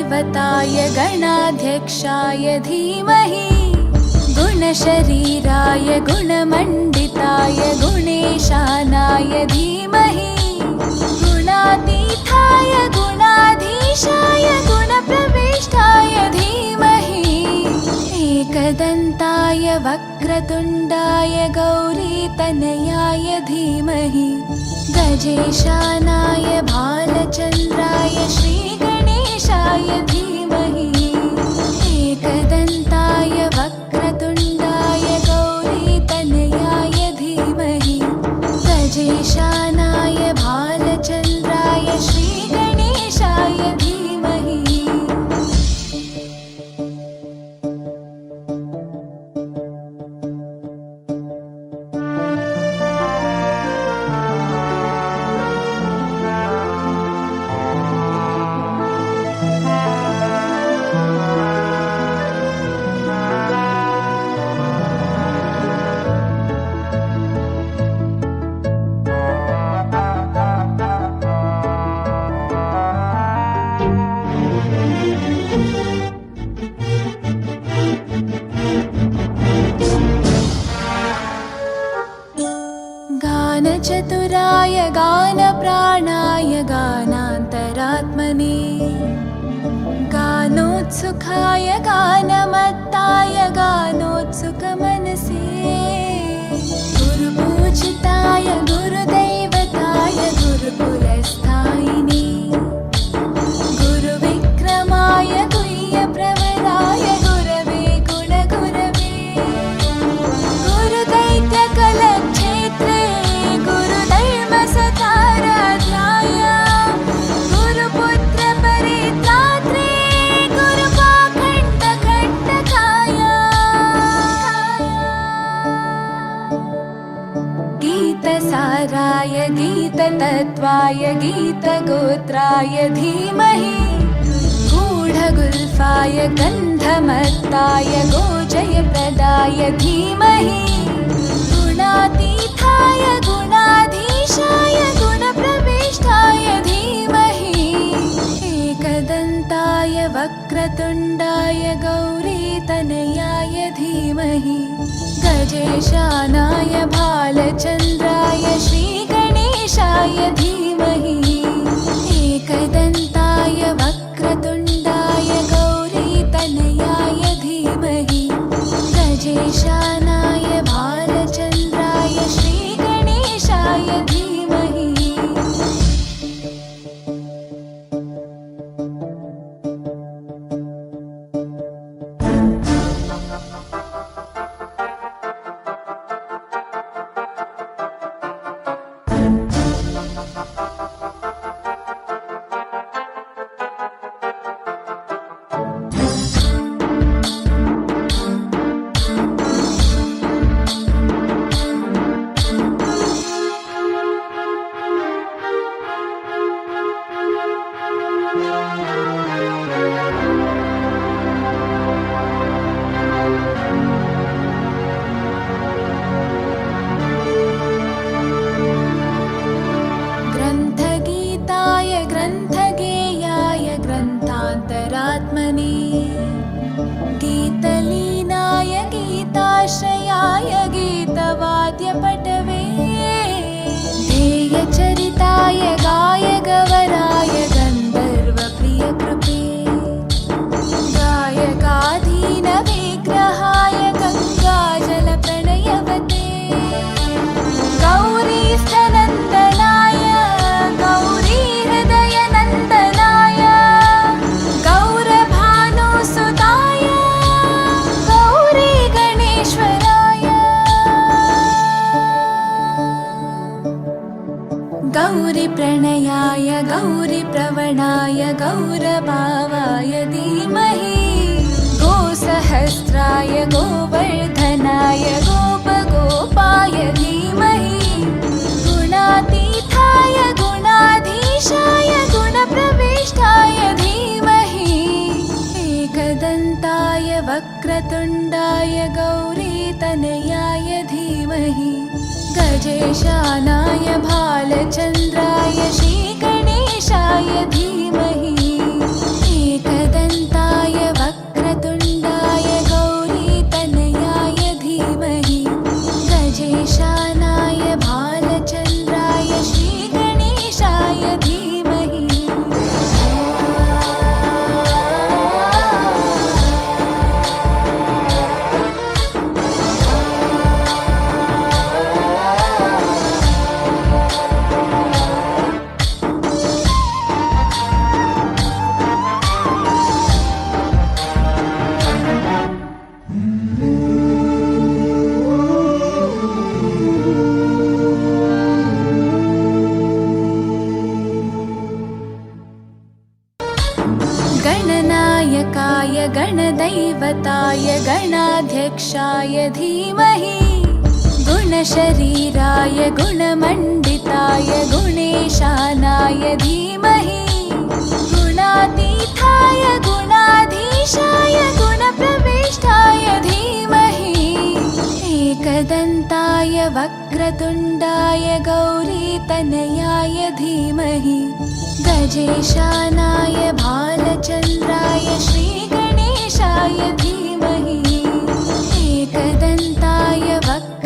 गुरुदैवताय गणाध्यक्षाय धीमहि गुणशरीराय गुणमण्डिताय गुणेशानाय धीमहि गुणातीताय गुणाधीशाय गुणप्रविष्टाय धीमहि एकदन्ताय वक्रतुण्डाय गौरीतनयाय धीमहि गजेशानाय भालचन्द्राय श्रीगणेशाय धीमहि एकदन्ताय वक्रतुण्डाय गौरीतनयाय धीमहि गजेशानाय भालचन्द्राय श्रीगणेशाय धीमहि। गानचतुराय गानप्राणाय गानान्तरात्मने गानोत्सुकाय गानमत्ताय गानोत्सुकमनसे गुरुपूजिताय गुरुदैवताय गुरुकुलस्थायिने गुरुविक्रमाय गुह्यप्रवराय गुरवे गुणगुरवे गुरुदैत्यकलक्षेत्रे गुरुधर्मसताराध्याय गुरुपुत्रपरित्रात्रे गुरुपाखण्डखण्डकाय गीतसाराय गीततत्त्वाय गीतगोत्राय धीमहि गूढगुल्फाय गन्धमत्ताय गोजयप्रदाय धीमहि गुणातीताय गुणाधीशाय गुणप्रविष्टाय धीमहि एकदन्ताय वक्रतुण्डाय गौरीतनयाय धीमहि गजेशानाय भालचन्द्राय श्रीगणेशाय धीमहि एकदन्ताय वक्रतुण्डाय गौरीतनयाय धीमहि गजेशानाय भालचन्द्राय श्रीगणेशाय धीमहि। ग्रन्थगीताय ग्रन्थगेयाय ग्रन्थान्तरात्मने गीतलीनाय गीताश्रयाय गीतवाद्यपटवे ध्येयचरिताय गायगवराय गन्धर्वप्रियकृपे गायकाधीनविग्रहाय गङ्गाजलप्रणयवते गौरीस्थनन्दनाय गौरीहृदयनन्दनाय गौरभानुसुताय गौरीगणेश्वराय गौरीप्रणयाय गौरीप्रवणाय गौरभावाय धीमहि गोसहस्राय गोवर्धनाय गोपगोपाय धीमहि गुणातीताय गुणाधीशाय गुणप्रविष्टाय धीमहि एकदन्ताय वक्रतुण्डाय गौरीतनयाय धीमहि गजेशानाय भालचन्द्राय श्रीगणेशाय धीमहि एकदन्ताय गजेशानाय भालचन्द्राय श्रीगणेशाय धीमहि गणनायकाय गणदैवताय गणाध्यक्षाय धीमहि गुणशरीराय गुणमण्डिताय गुणेशानाय धीमहि गुणातीताय गुणाधीशाय गुणप्रविष्टाय धीमहि एकदन्ताय वक्रतुण्डाय गौरीतनयाय धीमहि गजेशानाय भालचन्द्राय श्रीगणेशाय धीमहि एकदन्ताय वक्रतुण्डाय